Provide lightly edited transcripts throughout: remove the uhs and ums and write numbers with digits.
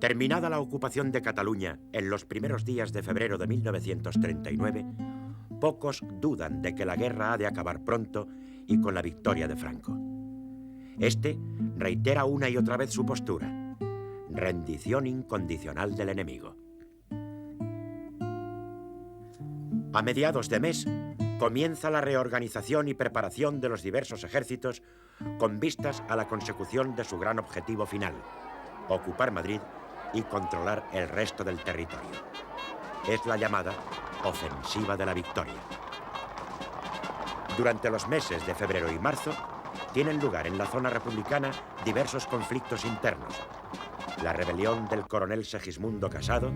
Terminada la ocupación de Cataluña en los primeros días de febrero de 1939, pocos dudan de que la guerra ha de acabar pronto y con la victoria de Franco. Este reitera una y otra vez su postura: rendición incondicional del enemigo. A mediados de mes comienza la reorganización y preparación de los diversos ejércitos con vistas a la consecución de su gran objetivo final: ocupar Madrid y controlar el resto del territorio. Es la llamada Ofensiva de la Victoria. Durante los meses de febrero y marzo tienen lugar en la zona republicana diversos conflictos internos: la rebelión del coronel Segismundo Casado,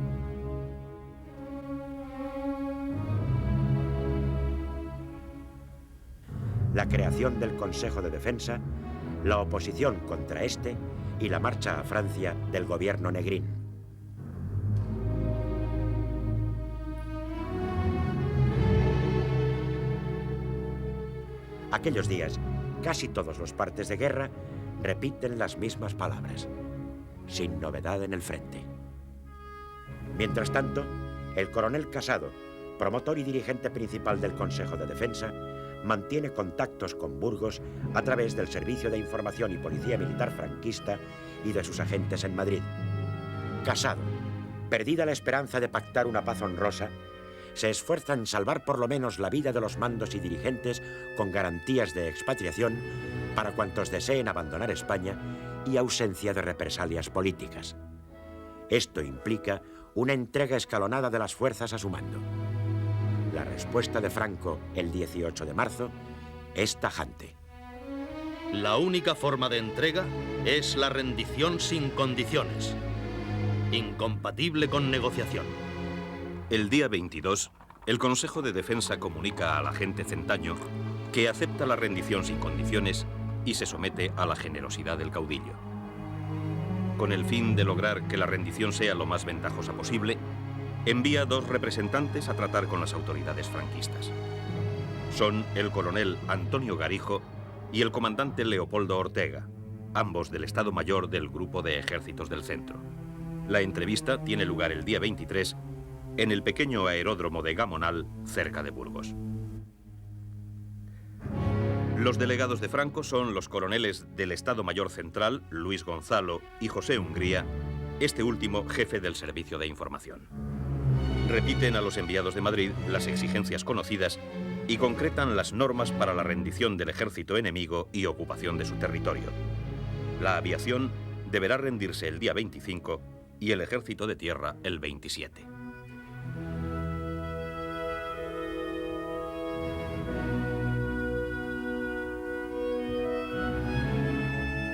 la creación del Consejo de Defensa, la oposición contra este y la marcha a Francia del gobierno Negrín. Aquellos días, casi todos los partes de guerra repiten las mismas palabras: sin novedad en el frente. Mientras tanto, el coronel Casado, promotor y dirigente principal del Consejo de Defensa, mantiene contactos con Burgos a través del Servicio de Información y Policía Militar franquista y de sus agentes en Madrid. Casado, perdida la esperanza de pactar una paz honrosa, se esfuerza en salvar por lo menos la vida de los mandos y dirigentes con garantías de expatriación para cuantos deseen abandonar España y ausencia de represalias políticas. Esto implica una entrega escalonada de las fuerzas a su mando. La respuesta de Franco el 18 de marzo es tajante. La única forma de entrega es la rendición sin condiciones, incompatible con negociación. El día 22, el Consejo de Defensa comunica al agente Centaño que acepta la rendición sin condiciones y se somete a la generosidad del caudillo. Con el fin de lograr que la rendición sea lo más ventajosa posible, envía 2 representantes a tratar con las autoridades franquistas. Son el coronel Antonio Garijo y el comandante Leopoldo Ortega, ambos del Estado Mayor del Grupo de Ejércitos del Centro. La entrevista tiene lugar el día 23 en el pequeño aeródromo de Gamonal, cerca de Burgos. Los delegados de Franco son los coroneles del Estado Mayor Central, Luis Gonzalo y José Hungría, este último jefe del Servicio de Información. Repiten a los enviados de Madrid las exigencias conocidas y concretan las normas para la rendición del ejército enemigo y ocupación de su territorio. La aviación deberá rendirse el día 25 y el ejército de tierra el 27.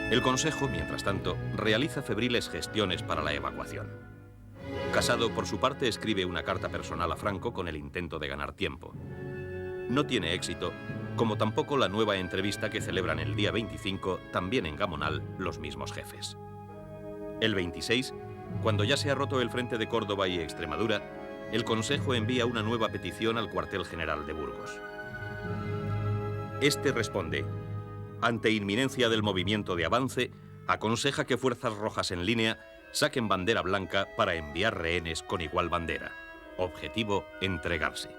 El Consejo, mientras tanto, realiza febriles gestiones para la evacuación. Casado, por su parte, escribe una carta personal a Franco con el intento de ganar tiempo. No tiene éxito, como tampoco la nueva entrevista que celebran el día 25, también en Gamonal, los mismos jefes. El 26, cuando ya se ha roto el frente de Córdoba y Extremadura, el Consejo envía una nueva petición al cuartel general de Burgos. Este responde: ante inminencia del movimiento de avance, aconseja que fuerzas rojas en línea saquen bandera blanca para enviar rehenes con igual bandera. Objetivo: entregarse.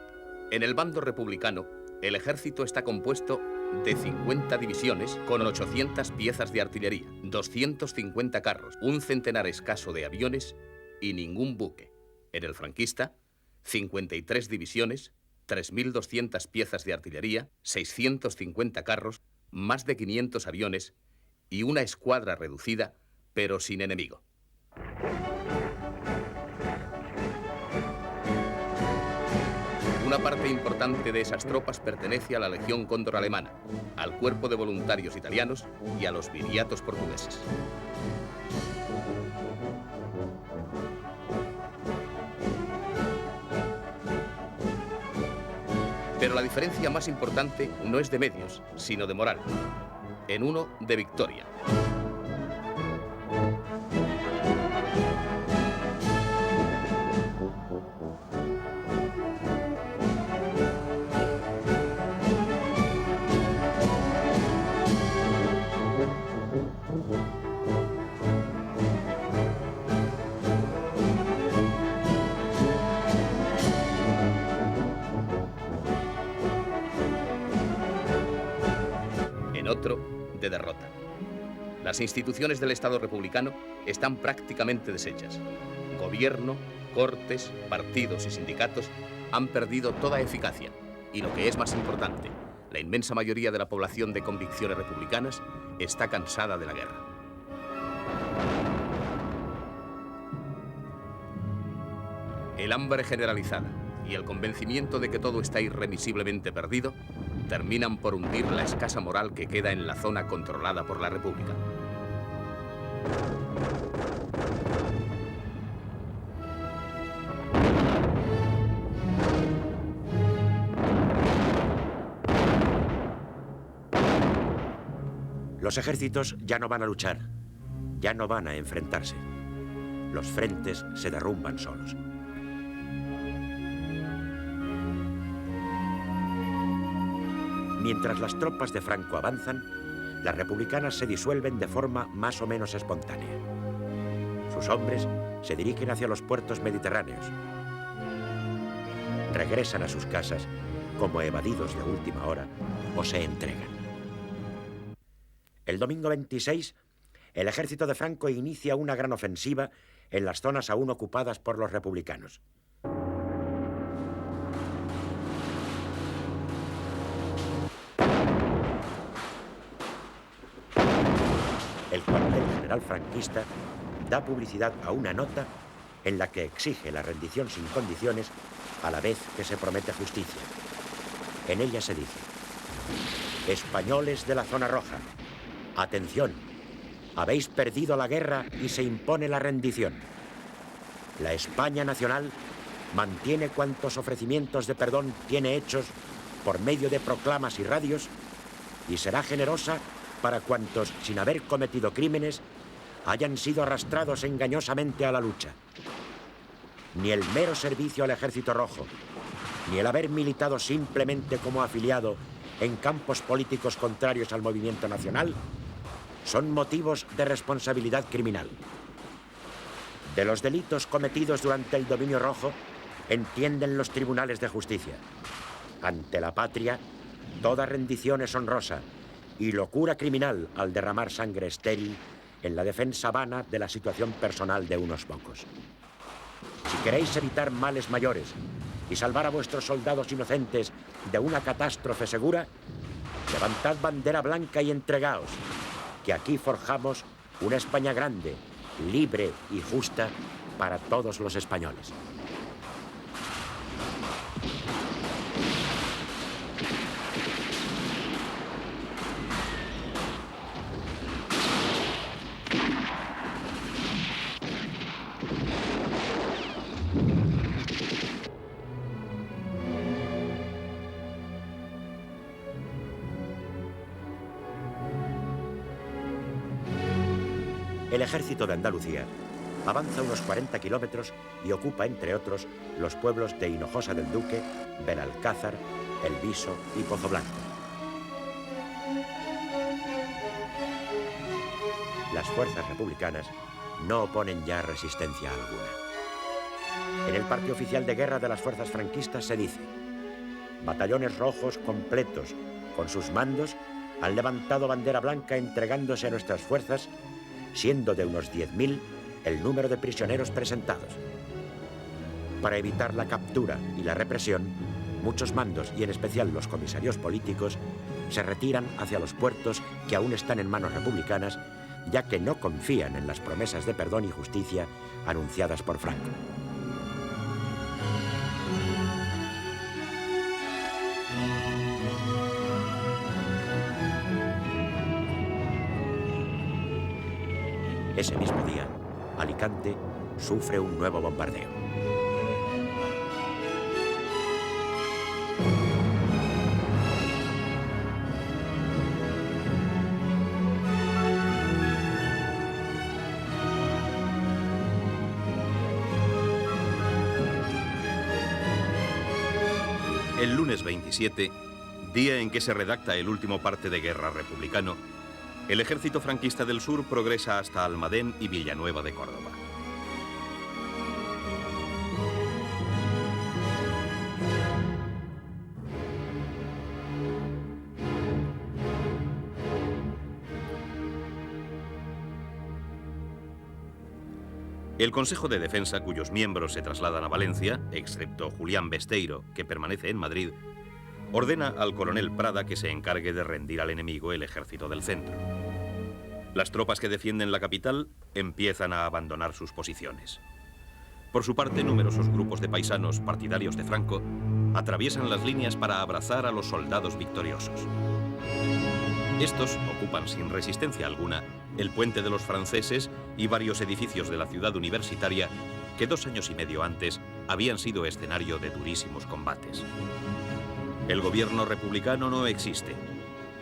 En el bando republicano, el ejército está compuesto de 50 divisiones con 800 piezas de artillería, 250 carros, un centenar escaso de aviones y ningún buque. En el franquista, 53 divisiones, 3.200 piezas de artillería, 650 carros, más de 500 aviones y una escuadra reducida, pero sin enemigo. Una parte importante de esas tropas pertenece a la Legión Cóndor alemana, al Cuerpo de Voluntarios italianos y a los viriatos portugueses. Pero la diferencia más importante no es de medios, sino de moral. En uno, de victoria. otro de derrota. Las instituciones del Estado republicano están prácticamente deshechas. Gobierno, cortes, partidos y sindicatos han perdido toda eficacia. Y lo que es más importante, la inmensa mayoría de la población de convicciones republicanas está cansada de la guerra. El hambre generalizada y el convencimiento de que todo está irremisiblemente perdido terminan por hundir la escasa moral que queda en la zona controlada por la República. Los ejércitos ya no van a luchar, ya no van a enfrentarse. Los frentes se derrumban solos. Mientras las tropas de Franco avanzan, las republicanas se disuelven de forma más o menos espontánea. Sus hombres se dirigen hacia los puertos mediterráneos. Regresan a sus casas como evadidos de última hora o se entregan. El domingo 26, el ejército de Franco inicia una gran ofensiva en las zonas aún ocupadas por los republicanos. El cuartel general franquista da publicidad a una nota en la que exige la rendición sin condiciones a la vez que se promete justicia. En ella se dice: españoles de la zona roja, atención, habéis perdido la guerra y se impone la rendición. La España nacional mantiene cuantos ofrecimientos de perdón tiene hechos por medio de proclamas y radios y será generosa para cuantos, sin haber cometido crímenes, hayan sido arrastrados engañosamente a la lucha. Ni el mero servicio al Ejército Rojo, ni el haber militado simplemente como afiliado en campos políticos contrarios al movimiento nacional son motivos de responsabilidad criminal. De los delitos cometidos durante el dominio rojo entienden los tribunales de justicia. Ante la patria, toda rendición es honrosa y locura criminal al derramar sangre estéril en la defensa vana de la situación personal de unos pocos. Si queréis evitar males mayores y salvar a vuestros soldados inocentes de una catástrofe segura, levantad bandera blanca y entregaos, que aquí forjamos una España grande, libre y justa para todos los españoles. El ejército de Andalucía avanza unos 40 kilómetros y ocupa, entre otros, los pueblos de Hinojosa del Duque, Benalcázar, El Viso y Pozo Blanco. Las fuerzas republicanas no oponen ya resistencia alguna. En el parte oficial de guerra de las fuerzas franquistas se dice: batallones rojos completos, con sus mandos, han levantado bandera blanca entregándose a nuestras fuerzas, siendo de unos 10.000 el número de prisioneros presentados. Para evitar la captura y la represión, muchos mandos, y en especial los comisarios políticos, se retiran hacia los puertos que aún están en manos republicanas, ya que no confían en las promesas de perdón y justicia anunciadas por Franco. Ese mismo día, Alicante sufre un nuevo bombardeo. El lunes 27, día en que se redacta el último parte de guerra republicano, el ejército franquista del sur progresa hasta Almadén y Villanueva de Córdoba. El Consejo de Defensa, cuyos miembros se trasladan a Valencia, excepto Julián Besteiro, que permanece en Madrid, ordena al coronel Prada que se encargue de rendir al enemigo el ejército del centro. Las tropas que defienden la capital empiezan a abandonar sus posiciones. Por su parte, numerosos grupos de paisanos partidarios de Franco atraviesan las líneas para abrazar a los soldados victoriosos. Estos ocupan sin resistencia alguna el puente de los franceses y varios edificios de la ciudad universitaria que 2 años y medio antes habían sido escenario de durísimos combates. El gobierno republicano no existe.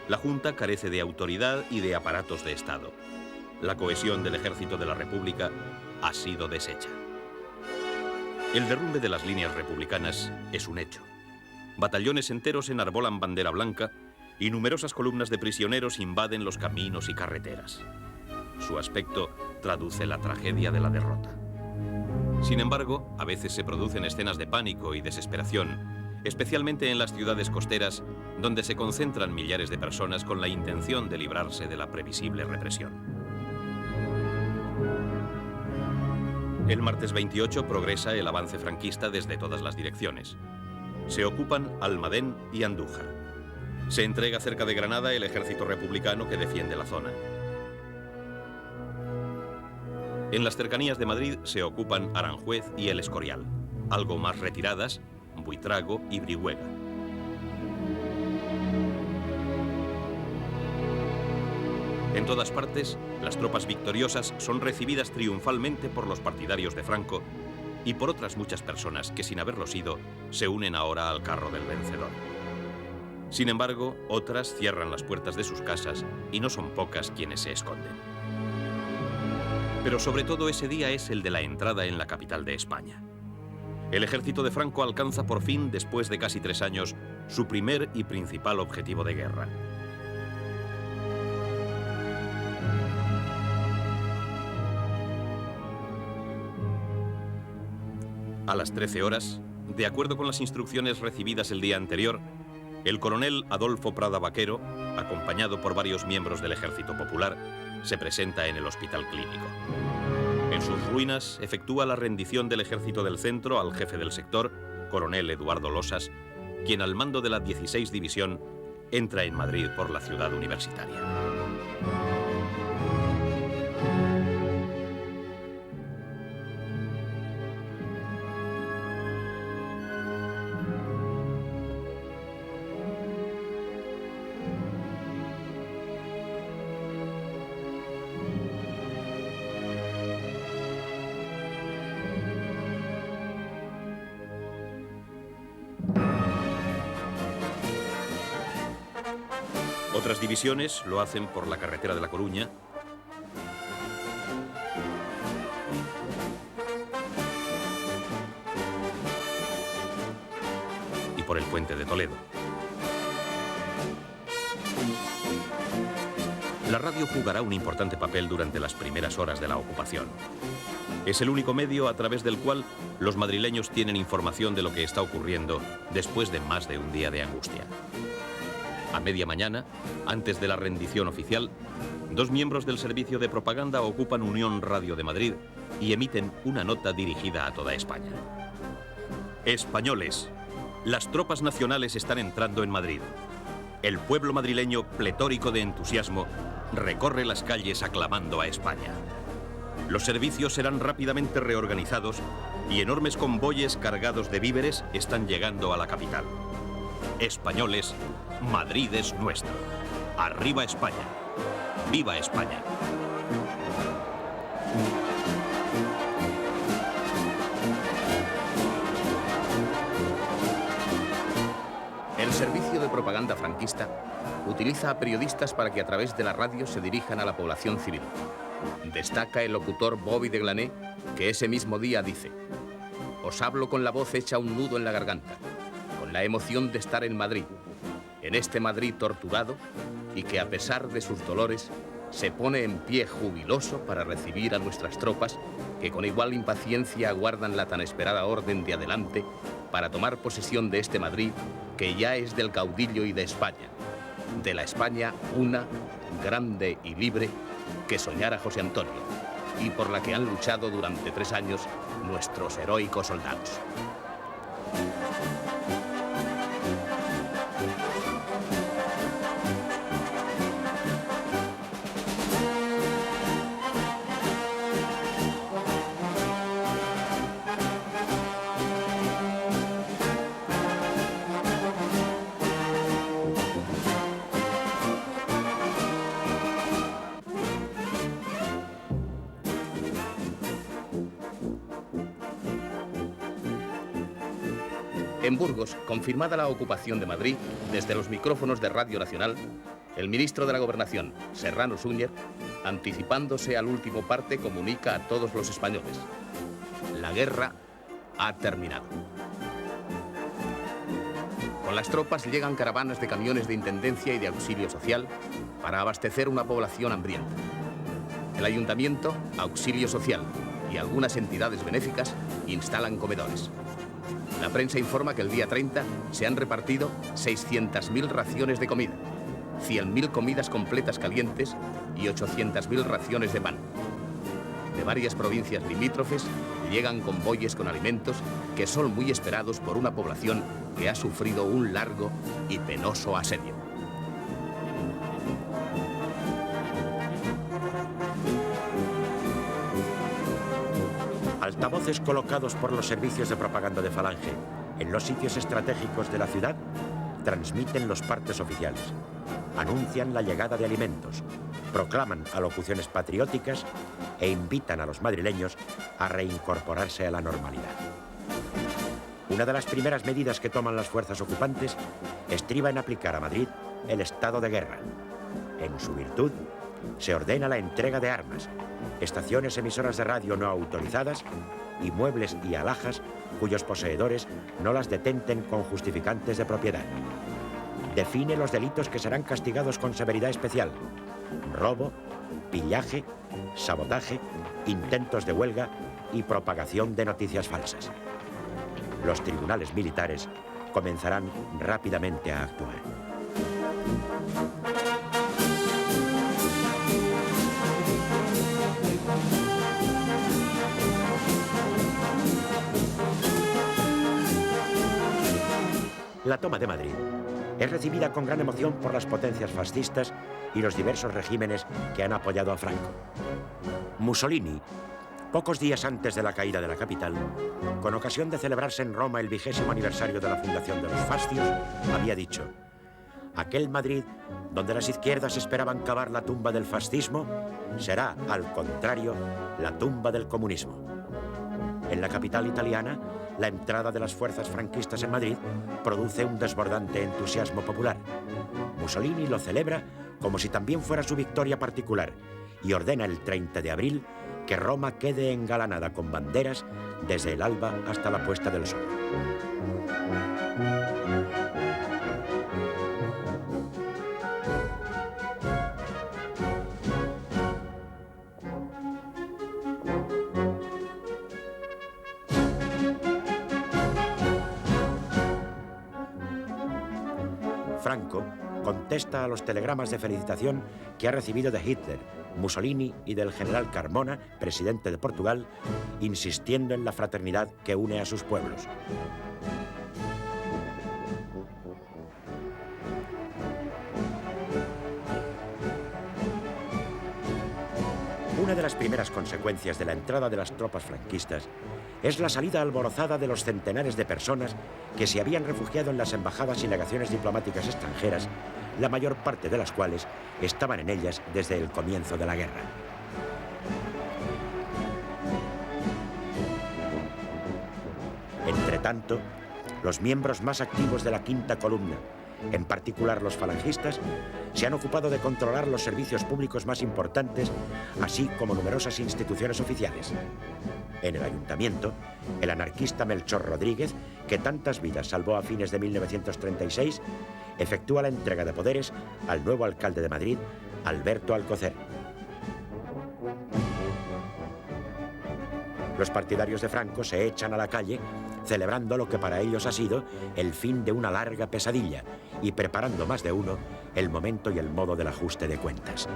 La Junta carece de autoridad y de aparatos de Estado. La cohesión del ejército de la República ha sido deshecha. El derrumbe de las líneas republicanas es un hecho. Batallones enteros enarbolan bandera blanca y numerosas columnas de prisioneros invaden los caminos y carreteras. Su aspecto traduce la tragedia de la derrota. Sin embargo, a veces se producen escenas de pánico y desesperación, especialmente en las ciudades costeras, donde se concentran millares de personas con la intención de librarse de la previsible represión. El martes 28 progresa el avance franquista desde todas las direcciones. Se ocupan Almadén y Andújar. Se entrega cerca de Granada el ejército republicano que defiende la zona. En las cercanías de Madrid se ocupan Aranjuez y El Escorial. Algo más retiradas, Buitrago y Brihuega. En todas partes, las tropas victoriosas son recibidas triunfalmente por los partidarios de Franco y por otras muchas personas que, sin haberlo sido, se unen ahora al carro del vencedor. Sin embargo, otras cierran las puertas de sus casas y no son pocas quienes se esconden. Pero sobre todo ese día es el de la entrada en la capital de España. El ejército de Franco alcanza por fin, después de casi 3 años, su primer y principal objetivo de guerra. A las 13 horas, de acuerdo con las instrucciones recibidas el día anterior, el coronel Adolfo Prada Vaquero, acompañado por varios miembros del Ejército Popular, se presenta en el Hospital Clínico. En sus ruinas efectúa la rendición del Ejército del Centro al jefe del sector, coronel Eduardo Losas, quien al mando de la 16 División entra en Madrid por la ciudad universitaria. Otras divisiones lo hacen por la carretera de La Coruña y por el puente de Toledo. La radio jugará un importante papel durante las primeras horas de la ocupación. Es el único medio a través del cual los madrileños tienen información de lo que está ocurriendo después de más de un día de angustia. A media mañana, antes de la rendición oficial, 2 miembros del servicio de propaganda ocupan Unión Radio de Madrid y emiten una nota dirigida a toda España. Españoles, las tropas nacionales están entrando en Madrid. El pueblo madrileño, pletórico de entusiasmo, recorre las calles aclamando a España. Los servicios serán rápidamente reorganizados y enormes convoyes cargados de víveres están llegando a la capital. Españoles, Madrid es nuestro. ¡Arriba España! ¡Viva España! El servicio de propaganda franquista utiliza a periodistas para que a través de la radio se dirijan a la población civil. Destaca el locutor Bobby de Glané, que ese mismo día dice: «Os hablo con la voz hecha un nudo en la garganta, con la emoción de estar en Madrid, en este Madrid torturado y que a pesar de sus dolores se pone en pie jubiloso para recibir a nuestras tropas que con igual impaciencia aguardan la tan esperada orden de adelante para tomar posesión de este Madrid que ya es del caudillo y de España, de la España una, grande y libre que soñara José Antonio». y por la que han luchado durante 3 años nuestros heroicos soldados. En Burgos, confirmada la ocupación de Madrid, desde los micrófonos de Radio Nacional, el ministro de la Gobernación, Serrano Súñer, anticipándose al último parte, comunica a todos los españoles: la guerra ha terminado. Con las tropas llegan caravanas de camiones de intendencia y de auxilio social para abastecer una población hambrienta. El ayuntamiento, auxilio social y algunas entidades benéficas instalan comedores. La prensa informa que el día 30 se han repartido 600.000 raciones de comida, 100.000 comidas completas calientes y 800.000 raciones de pan. De varias provincias limítrofes llegan convoyes con alimentos que son muy esperados por una población que ha sufrido un largo y penoso asedio. Altavoces colocados por los servicios de propaganda de Falange en los sitios estratégicos de la ciudad transmiten los partes oficiales, anuncian la llegada de alimentos, proclaman alocuciones patrióticas e invitan a los madrileños a reincorporarse a la normalidad. Una de las primeras medidas que toman las fuerzas ocupantes estriba en aplicar a Madrid el estado de guerra. En su virtud, se ordena la entrega de armas, estaciones emisoras de radio no autorizadas y muebles y alhajas cuyos poseedores no las detenten con justificantes de propiedad. Define los delitos que serán castigados con severidad especial: robo, pillaje, sabotaje, intentos de huelga y propagación de noticias falsas. Los tribunales militares comenzarán rápidamente a actuar. La toma de Madrid es recibida con gran emoción por las potencias fascistas y los diversos regímenes que han apoyado a Franco. Mussolini, pocos días antes de la caída de la capital, con ocasión de celebrarse en Roma el 20º aniversario de la fundación de los fascios, había dicho: aquel Madrid donde las izquierdas esperaban cavar la tumba del fascismo será, al contrario, la tumba del comunismo. En la capital italiana, la entrada de las fuerzas franquistas en Madrid produce un desbordante entusiasmo popular. Mussolini lo celebra como si también fuera su victoria particular y ordena el 30 de abril que Roma quede engalanada con banderas desde el alba hasta la puesta del sol. Franco contesta a los telegramas de felicitación que ha recibido de Hitler, Mussolini y del general Carmona, presidente de Portugal, insistiendo en la fraternidad que une a sus pueblos. Una de las primeras consecuencias de la entrada de las tropas franquistas es la salida alborozada de los centenares de personas que se habían refugiado en las embajadas y legaciones diplomáticas extranjeras, la mayor parte de las cuales estaban en ellas desde el comienzo de la guerra. Entretanto, los miembros más activos de la quinta columna, en particular los falangistas, se han ocupado de controlar los servicios públicos más importantes, así como numerosas instituciones oficiales. En el ayuntamiento, el anarquista Melchor Rodríguez, que tantas vidas salvó a fines de 1936, efectúa la entrega de poderes al nuevo alcalde de Madrid, Alberto Alcocer. Los partidarios de Franco se echan a la calle, celebrando lo que para ellos ha sido el fin de una larga pesadilla y preparando más de uno el momento y el modo del ajuste de cuentas.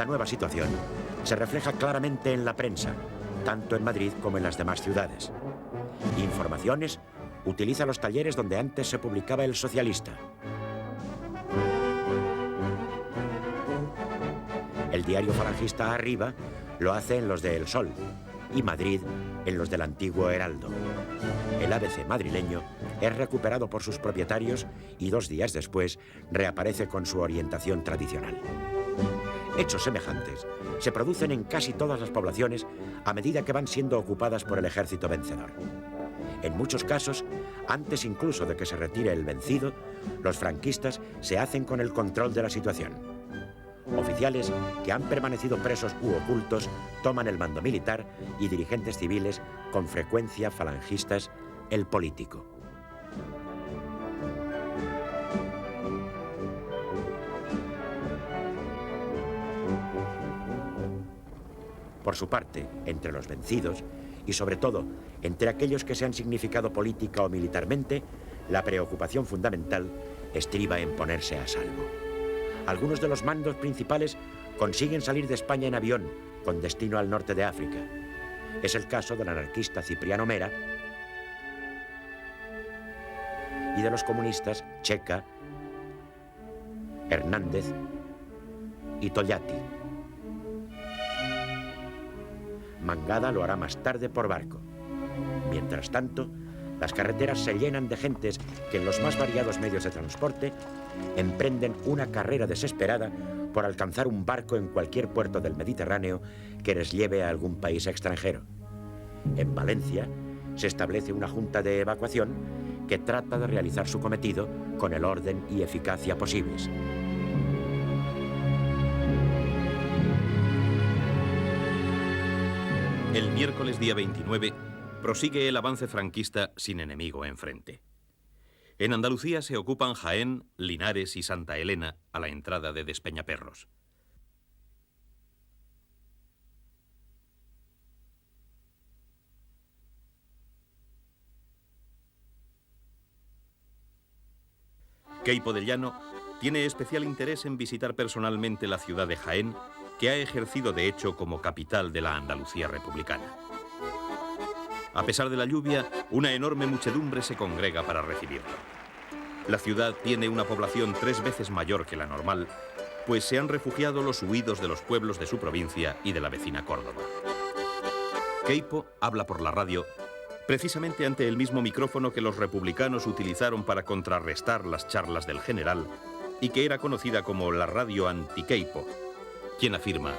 La nueva situación se refleja claramente en la prensa, tanto en Madrid como en las demás ciudades. Informaciones utiliza los talleres donde antes se publicaba El Socialista. El diario falangista Arriba lo hace en los de El Sol y Madrid en los del antiguo Heraldo. El ABC madrileño es recuperado por sus propietarios y 2 días después reaparece con su orientación tradicional. Hechos semejantes se producen en casi todas las poblaciones a medida que van siendo ocupadas por el ejército vencedor. En muchos casos, antes incluso de que se retire el vencido, los franquistas se hacen con el control de la situación. Oficiales que han permanecido presos u ocultos toman el mando militar y dirigentes civiles, con frecuencia falangistas, el político. Por su parte, entre los vencidos, y sobre todo entre aquellos que se han significado política o militarmente, la preocupación fundamental estriba en ponerse a salvo. Algunos de los mandos principales consiguen salir de España en avión con destino al norte de África. Es el caso del anarquista Cipriano Mera y de los comunistas Checa, Hernández y Togliatti. Mangada lo hará más tarde por barco. Mientras tanto, las carreteras se llenan de gentes que en los más variados medios de transporte emprenden una carrera desesperada por alcanzar un barco en cualquier puerto del Mediterráneo que les lleve a algún país extranjero. En Valencia se establece una junta de evacuación que trata de realizar su cometido con el orden y eficacia posibles. El miércoles día 29 prosigue el avance franquista sin enemigo enfrente. En Andalucía se ocupan Jaén, Linares y Santa Elena a la entrada de Despeñaperros. Queipo de Llano tiene especial interés en visitar personalmente la ciudad de Jaén, que ha ejercido de hecho como capital de la Andalucía republicana. A pesar de la lluvia, una enorme muchedumbre se congrega para recibirlo. La ciudad tiene una población 3 veces mayor que la normal, pues se han refugiado los huidos de los pueblos de su provincia y de la vecina Córdoba. Queipo habla por la radio, precisamente ante el mismo micrófono que los republicanos utilizaron para contrarrestar las charlas del general y que era conocida como la radio anti-Queipo, quien afirma: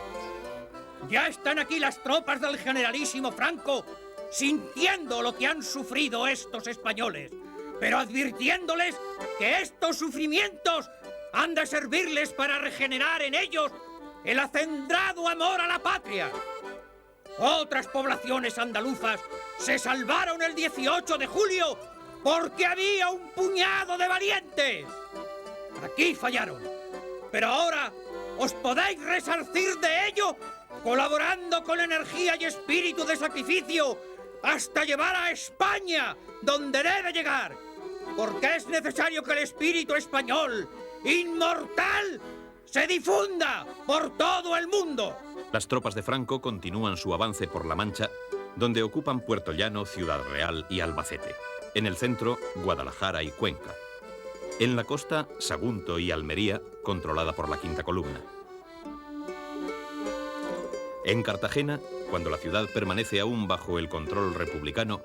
Ya están aquí las tropas del generalísimo Franco, sintiendo lo que han sufrido estos españoles, pero advirtiéndoles que estos sufrimientos han de servirles para regenerar en ellos el acendrado amor a la patria. Otras poblaciones andaluzas se salvaron el 18 de julio porque había un puñado de valientes. Aquí fallaron, pero ahora os podéis resarcir de ello colaborando con energía y espíritu de sacrificio hasta llevar a España donde debe llegar, porque es necesario que el espíritu español, inmortal, se difunda por todo el mundo. Las tropas de Franco continúan su avance por La Mancha, donde ocupan Puerto Llano, Ciudad Real y Albacete. En el centro, Guadalajara y Cuenca. En la costa, Sagunto y Almería, controlada por la Quinta Columna. En Cartagena, cuando la ciudad permanece aún bajo el control republicano,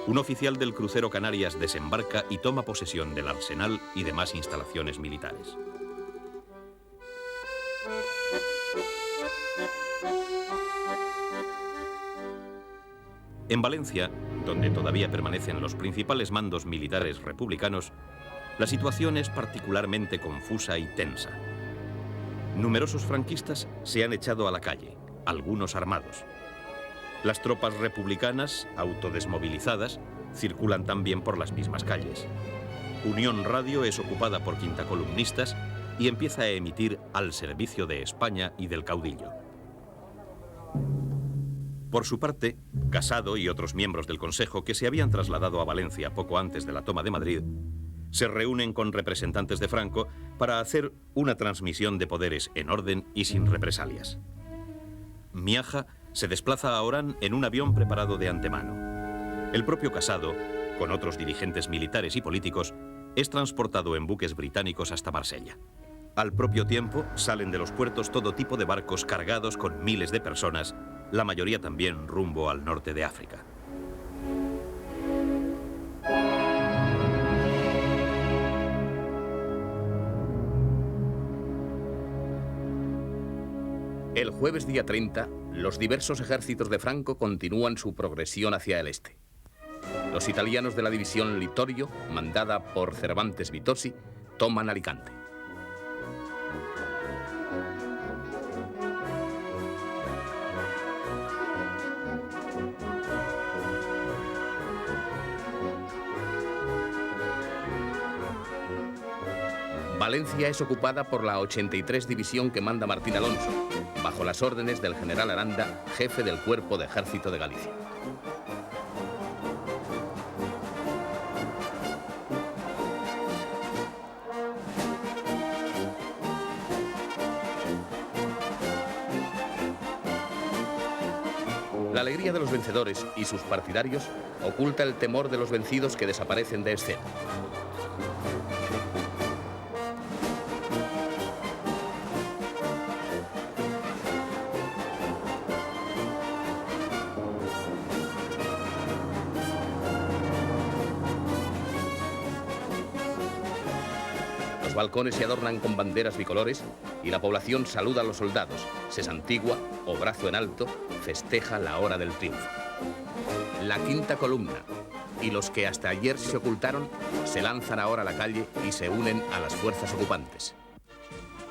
un oficial del crucero Canarias desembarca y toma posesión del arsenal y demás instalaciones militares. En Valencia, donde todavía permanecen los principales mandos militares republicanos, la situación es particularmente confusa y tensa. Numerosos franquistas se han echado a la calle, algunos armados. Las tropas republicanas, autodesmovilizadas, circulan también por las mismas calles. Unión Radio es ocupada por quintacolumnistas y empieza a emitir al servicio de España y del caudillo. Por su parte, Casado y otros miembros del Consejo que se habían trasladado a Valencia poco antes de la toma de Madrid, se reúnen con representantes de Franco para hacer una transmisión de poderes en orden y sin represalias. Miaja se desplaza a Orán en un avión preparado de antemano. El propio Casado, con otros dirigentes militares y políticos, es transportado en buques británicos hasta Marsella. Al propio tiempo, salen de los puertos todo tipo de barcos cargados con miles de personas, la mayoría también rumbo al norte de África. El jueves día 30, los diversos ejércitos de Franco continúan su progresión hacia el este. Los italianos de la división Littorio, mandada por Cervantes Vitosi, toman Alicante. Valencia es ocupada por la 83 División que manda Martín Alonso, bajo las órdenes del general Aranda, jefe del Cuerpo de Ejército de Galicia. La alegría de los vencedores y sus partidarios oculta el temor de los vencidos que desaparecen de escena. Los balcones se adornan con banderas bicolores y la población saluda a los soldados, se santigua o brazo en alto, festeja la hora del triunfo. La quinta columna y los que hasta ayer se ocultaron se lanzan ahora a la calle y se unen a las fuerzas ocupantes.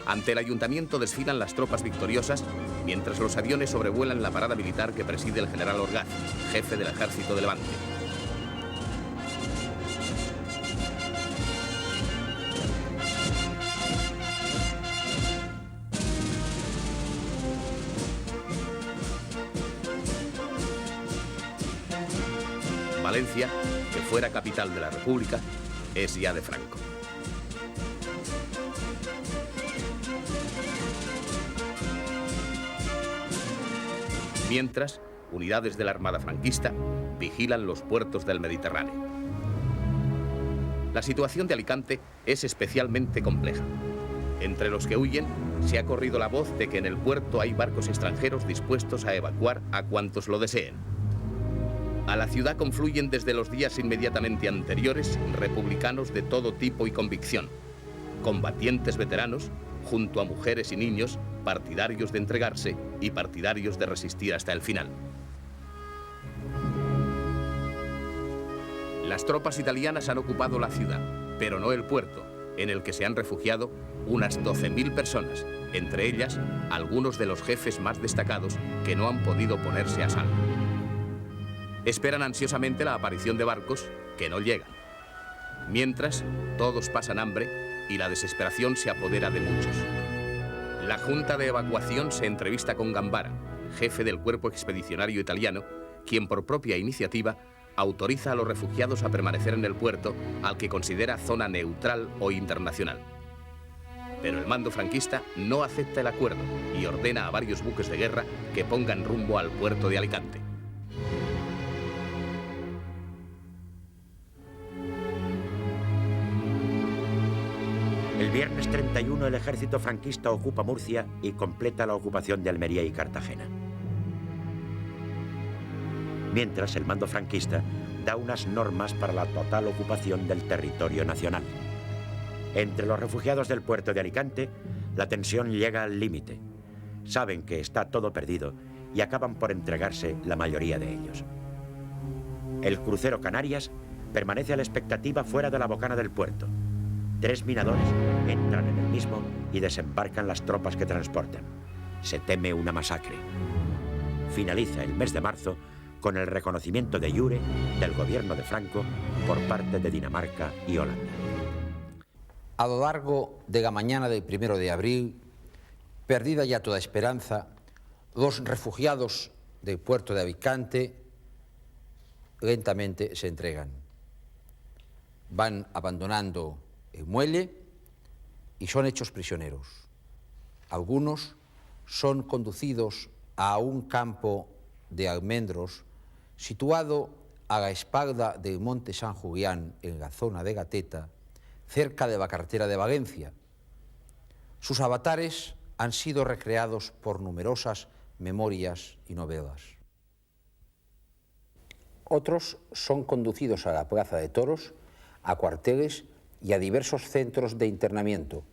Ante el ayuntamiento desfilan las tropas victoriosas, mientras los aviones sobrevuelan la parada militar que preside el general Orgaz, jefe del ejército de Levante. Valencia, que fuera capital de la República, es ya de Franco. Mientras, unidades de la Armada franquista vigilan los puertos del Mediterráneo. La situación de Alicante es especialmente compleja. Entre los que huyen, se ha corrido la voz de que en el puerto hay barcos extranjeros dispuestos a evacuar a cuantos lo deseen. A la ciudad confluyen desde los días inmediatamente anteriores republicanos de todo tipo y convicción, combatientes veteranos, junto a mujeres y niños, partidarios de entregarse y partidarios de resistir hasta el final. Las tropas italianas han ocupado la ciudad, pero no el puerto, en el que se han refugiado unas 12.000 personas, entre ellas algunos de los jefes más destacados que no han podido ponerse a salvo. Esperan ansiosamente la aparición de barcos que no llegan. Mientras, todos pasan hambre y la desesperación se apodera de muchos. La Junta de Evacuación se entrevista con Gambara, jefe del cuerpo expedicionario italiano, quien por propia iniciativa autoriza a los refugiados a permanecer en el puerto al que considera zona neutral o internacional. Pero el mando franquista no acepta el acuerdo y ordena a varios buques de guerra que pongan rumbo al puerto de Alicante. El viernes 31 el ejército franquista ocupa Murcia y completa la ocupación de Almería y Cartagena. Mientras, el mando franquista da unas normas para la total ocupación del territorio nacional. Entre los refugiados del puerto de Alicante, la tensión llega al límite. Saben que está todo perdido y acaban por entregarse la mayoría de ellos. El crucero Canarias permanece a la expectativa fuera de la bocana del puerto. 3 minadores entran en el mismo y desembarcan las tropas que transportan. Se teme una masacre. Finaliza el mes de marzo con el reconocimiento de iure del gobierno de Franco por parte de Dinamarca y Holanda. A lo largo de la mañana del 1 de abril, perdida ya toda esperanza, los refugiados del puerto de Alicante lentamente se entregan. van abandonando el muelle y son hechos prisioneros. Algunos son conducidos a un campo de almendros situado a la espalda del monte San Julián, en la zona de Gateta, cerca de la carretera de Valencia. Sus avatares han sido recreados por numerosas memorias y novelas. Otros son conducidos a la Plaza de Toros, a cuarteles y a diversos centros de internamiento.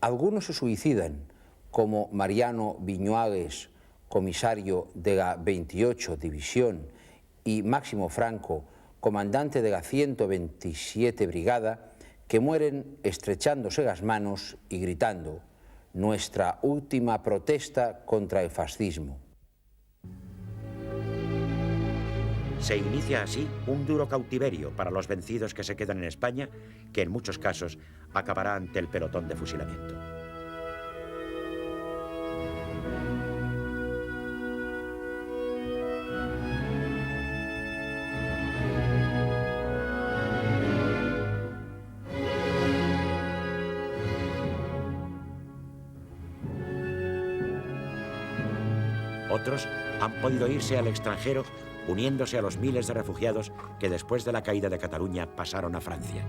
Algunos se suicidan, como Mariano Viñuales, comisario de la 28 División, y Máximo Franco, comandante de la 127 Brigada, que mueren estrechándose las manos y gritando: «Nuestra última protesta contra el fascismo». Se inicia así un duro cautiverio para los vencidos que se quedan en España, que en muchos casos acabará ante el pelotón de fusilamiento. Otros han podido irse al extranjero, uniéndose a los miles de refugiados que después de la caída de Cataluña pasaron a Francia.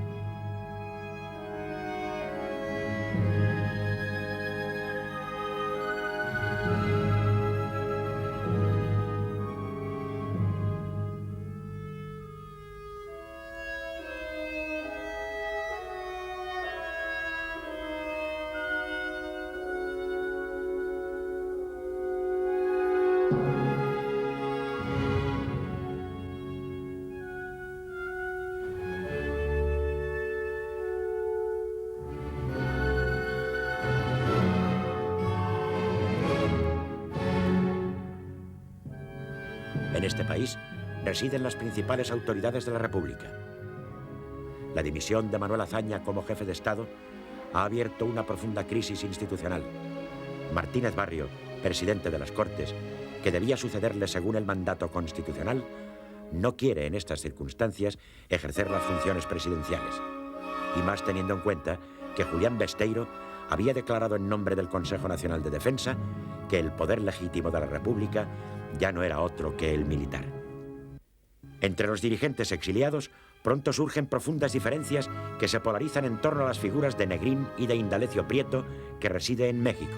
En este país residen las principales autoridades de la República. La dimisión de Manuel Azaña como jefe de Estado ha abierto una profunda crisis institucional. Martínez Barrio, presidente de las Cortes, que debía sucederle según el mandato constitucional, no quiere en estas circunstancias ejercer las funciones presidenciales, y más teniendo en cuenta que Julián Besteiro había declarado en nombre del Consejo Nacional de Defensa que el poder legítimo de la República ya no era otro que el militar. Entre los dirigentes exiliados pronto surgen profundas diferencias que se polarizan en torno a las figuras de Negrín y de Indalecio Prieto, que reside en México.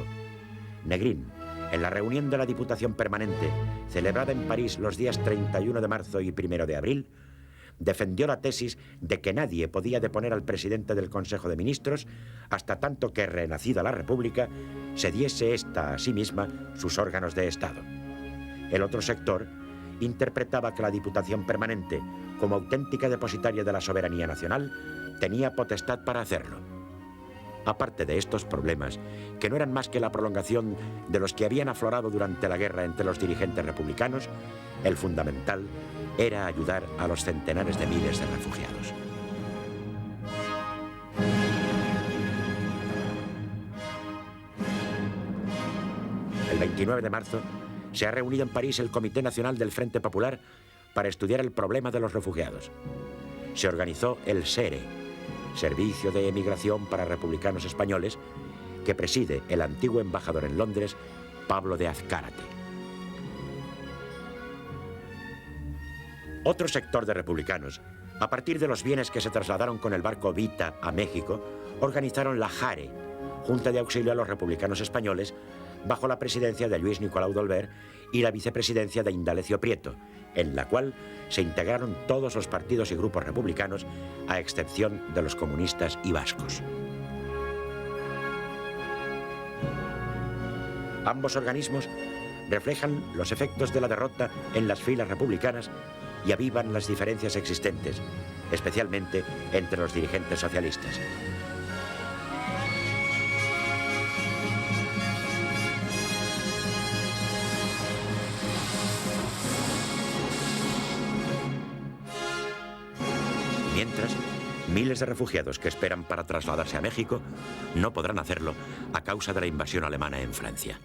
Negrín, en la reunión de la Diputación Permanente, celebrada en París los días 31 de marzo y 1 de abril, defendió la tesis de que nadie podía deponer al presidente del Consejo de Ministros hasta tanto que, renacida la República, se diese ésta a sí misma sus órganos de Estado. El otro sector interpretaba que la Diputación Permanente, como auténtica depositaria de la soberanía nacional, tenía potestad para hacerlo. Aparte de estos problemas, que no eran más que la prolongación de los que habían aflorado durante la guerra entre los dirigentes republicanos, el fundamental era ayudar a los centenares de miles de refugiados. El 29 de marzo se ha reunido en París el Comité Nacional del Frente Popular para estudiar el problema de los refugiados. Se organizó el SERE, Servicio de Emigración para Republicanos Españoles, que preside el antiguo embajador en Londres, Pablo de Azcárate. Otro sector de republicanos, a partir de los bienes que se trasladaron con el barco Vita a México, organizaron la JARE, Junta de Auxilio a los Republicanos Españoles, bajo la presidencia de Luis Nicolau d'Olwer y la vicepresidencia de Indalecio Prieto, en la cual se integraron todos los partidos y grupos republicanos, a excepción de los comunistas y vascos. Ambos organismos reflejan los efectos de la derrota en las filas republicanas y avivan las diferencias existentes, especialmente entre los dirigentes socialistas. Mientras, miles de refugiados que esperan para trasladarse a México no podrán hacerlo a causa de la invasión alemana en Francia.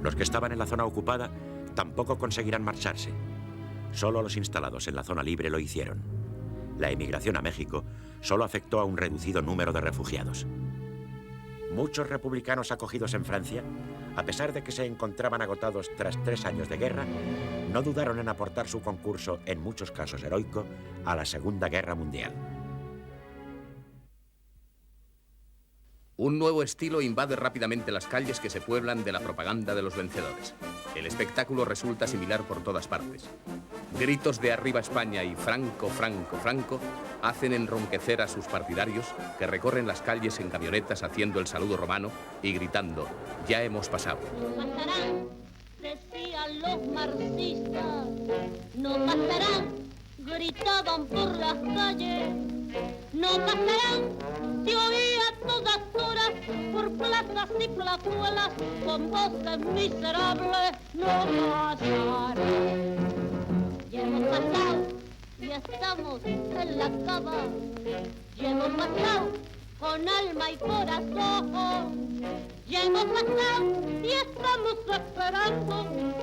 Los que estaban en la zona ocupada tampoco conseguirán marcharse. Solo los instalados en la zona libre lo hicieron. La emigración a México solo afectó a un reducido número de refugiados. Muchos republicanos acogidos en Francia, a pesar de que se encontraban agotados tras 3 años de guerra, no dudaron en aportar su concurso, en muchos casos heroico, a la Segunda Guerra Mundial. Un nuevo estilo invade rápidamente las calles que se pueblan de la propaganda de los vencedores. El espectáculo resulta similar por todas partes. Gritos de "Arriba España" y "Franco, Franco, Franco" hacen enronquecer a sus partidarios, que recorren las calles en camionetas haciendo el saludo romano y gritando "Ya hemos pasado". No pasarán, decían los marxistas, no pasarán, gritaban por las calles, no pasarán, se oía a todas horas por plazas y plazuelas con voces miserables, no pasarán. Ya hemos pasado y estamos en la cava, ya hemos pasado con alma y corazón, ya hemos pasado y estamos esperando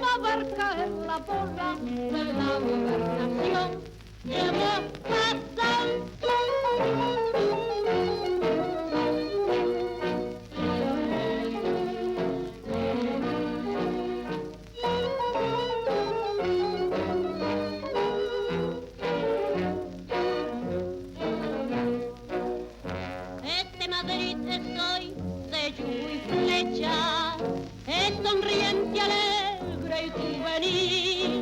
a ver caer la bola de la gobernación. Ya hemos pasado. Es sonriente, alegre y juvenil.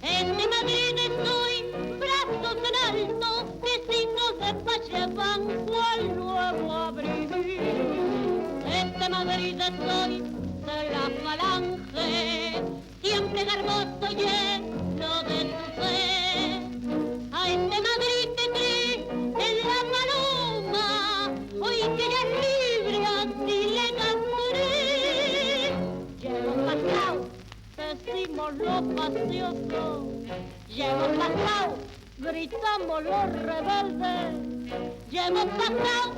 Este Madrid estoy, brazos en alto, vecinos de Pacheban, cual nuevo abril. Este Madrid estoy, de la falange, siempre garboso, lleno de su fe. A este Madrid que cree en la paloma, hoy que ya es libre, así le cantaré. Ya hemos pasado, decimos los paciosos, ya hemos pasado, gritamos los rebeldes, ya hemos pasado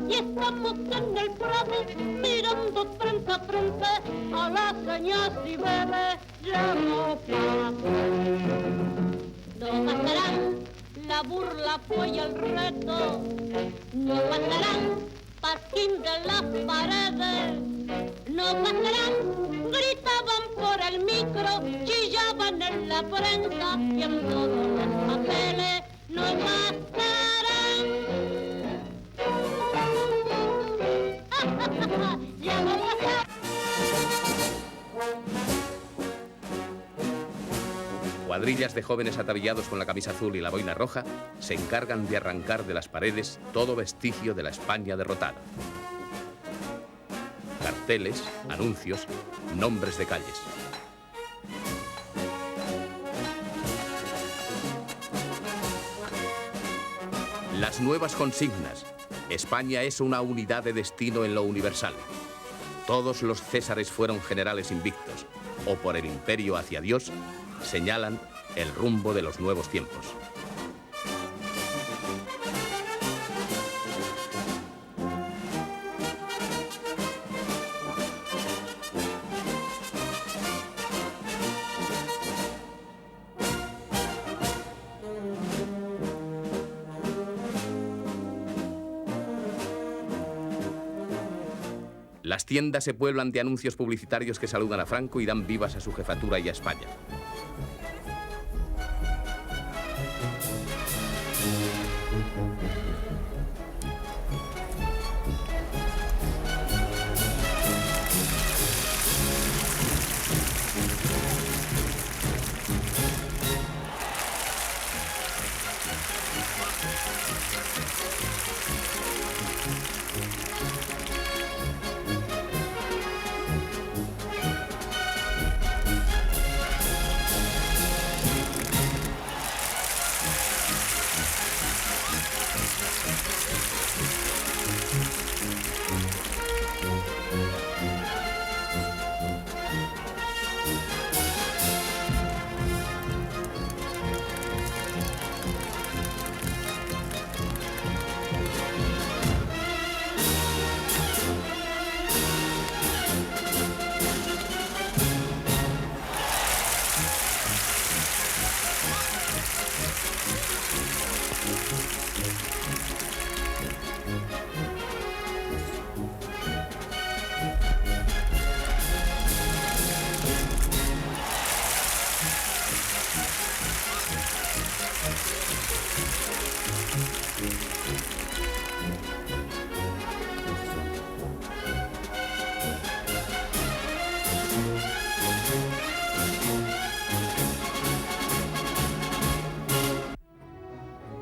y estamos en el Prado mirando frente a frente a las señas y bebés. Ya hemos pasado. No pasarán la burla, fue y el reto, no pasarán pasquín de las paredes, no pasarán, gritaban por el micro, chillaban en la prensa y en todos los papeles, no pasarán. Ya no pasarán. Cuadrillas de jóvenes ataviados con la camisa azul y la boina roja se encargan de arrancar de las paredes todo vestigio de la España derrotada. Carteles, anuncios, nombres de calles. Las nuevas consignas. España es una unidad de destino en lo universal. Todos los césares fueron generales invictos, o por el imperio hacia Dios, señalan el rumbo de los nuevos tiempos. Las tiendas se pueblan de anuncios publicitarios que saludan a Franco y dan vivas a su jefatura y a España.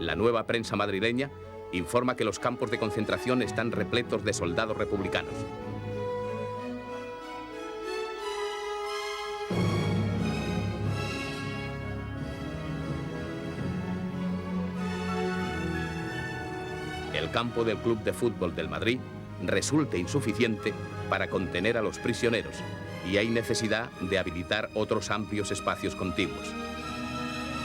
La nueva prensa madrileña informa que los campos de concentración están repletos de soldados republicanos. El campo del Club de Fútbol del Madrid resulta insuficiente para contener a los prisioneros y hay necesidad de habilitar otros amplios espacios contiguos.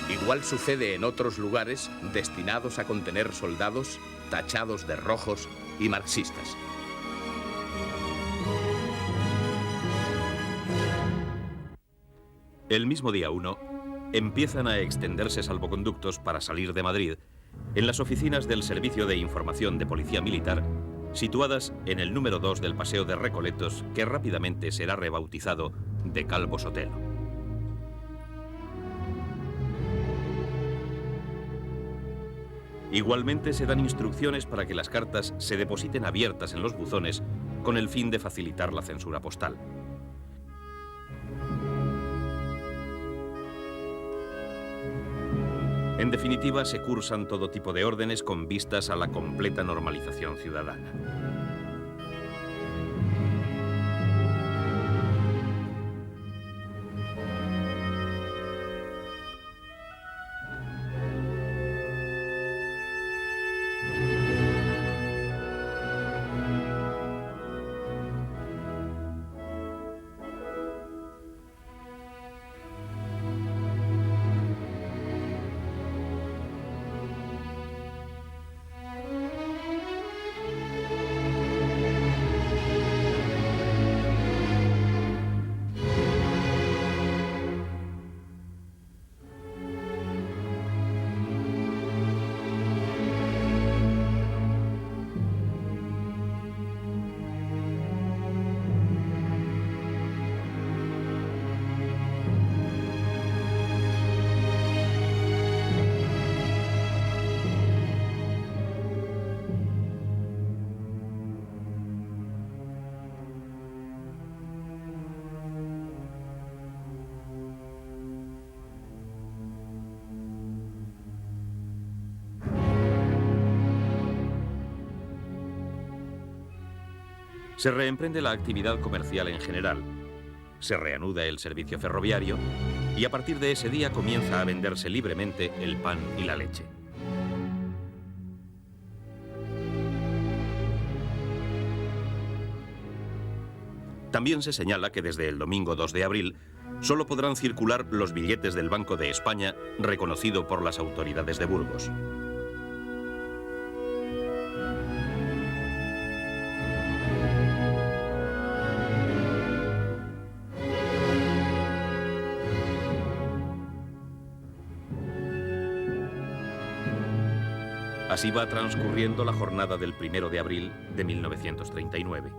Igual sucede en otros lugares destinados a contener soldados tachados de rojos y marxistas. El mismo día 1, empiezan a extenderse salvoconductos para salir de Madrid en las oficinas del Servicio de Información de Policía Militar, situadas en el número 2 del Paseo de Recoletos, que rápidamente será rebautizado de Calvo Sotelo. Igualmente se dan instrucciones para que las cartas se depositen abiertas en los buzones con el fin de facilitar la censura postal. En definitiva, se cursan todo tipo de órdenes con vistas a la completa normalización ciudadana. Se reemprende la actividad comercial en general, se reanuda el servicio ferroviario y a partir de ese día comienza a venderse libremente el pan y la leche. También se señala que desde el domingo 2 de abril solo podrán circular los billetes del Banco de España reconocido por las autoridades de Burgos. Así va transcurriendo la jornada del 1 de abril de 1939.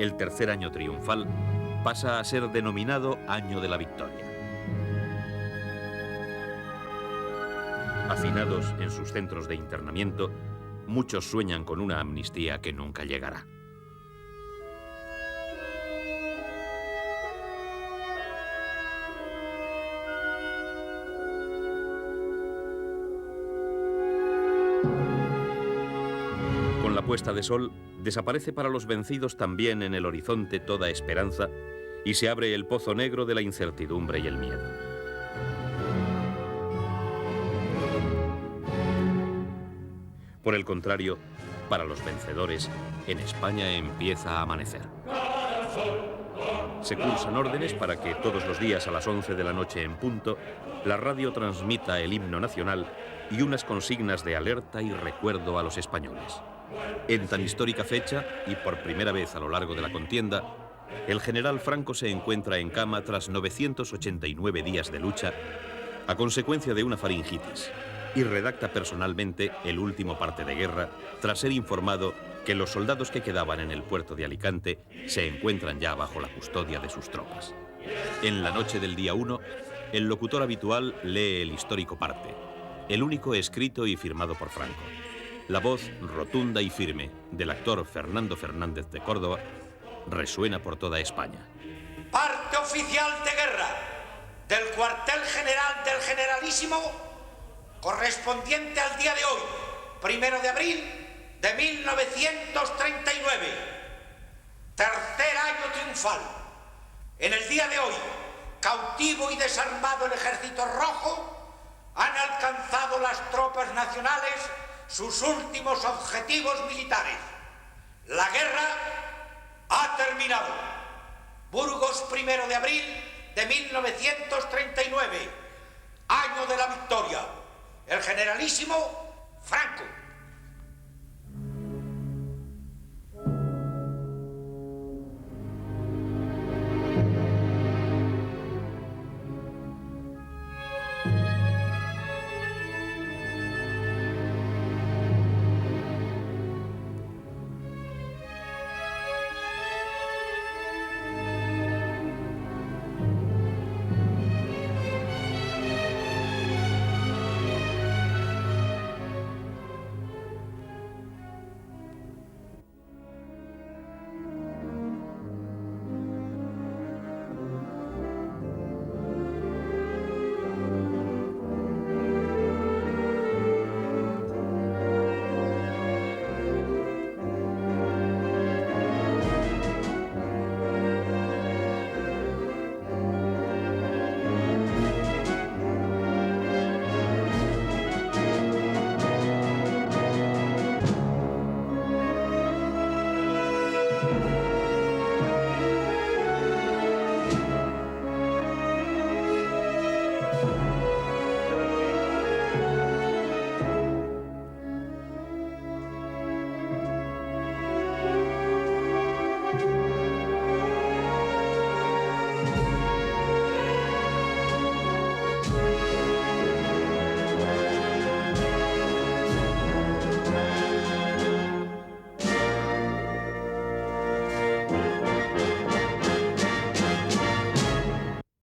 El tercer año triunfal pasa a ser denominado Año de la Victoria. Hacinados en sus centros de internamiento, muchos sueñan con una amnistía que nunca llegará. Con la puesta de sol, desaparece para los vencidos también en el horizonte toda esperanza y se abre el pozo negro de la incertidumbre y el miedo. Por el contrario, para los vencedores, en España empieza a amanecer. Se cursan órdenes para que todos los días a las 11 de la noche en punto, la radio transmita el himno nacional y unas consignas de alerta y recuerdo a los españoles. En tan histórica fecha, y por primera vez a lo largo de la contienda, el general Franco se encuentra en cama tras 989 días de lucha a consecuencia de una faringitis y redacta personalmente el último parte de guerra tras ser informado que los soldados que quedaban en el puerto de Alicante se encuentran ya bajo la custodia de sus tropas. En la noche del día 1, el locutor habitual lee el histórico parte, el único escrito y firmado por Franco. La voz rotunda y firme del actor Fernando Fernández de Córdoba resuena por toda España. Parte oficial de guerra del cuartel general del Generalísimo correspondiente al día de hoy, 1 de abril de 1939, tercer año triunfal. En el día de hoy, cautivo y desarmado el Ejército Rojo, han alcanzado las tropas nacionales sus últimos objetivos militares. La guerra ha terminado. Burgos, 1 de abril de 1939, año de la victoria. El generalísimo Franco.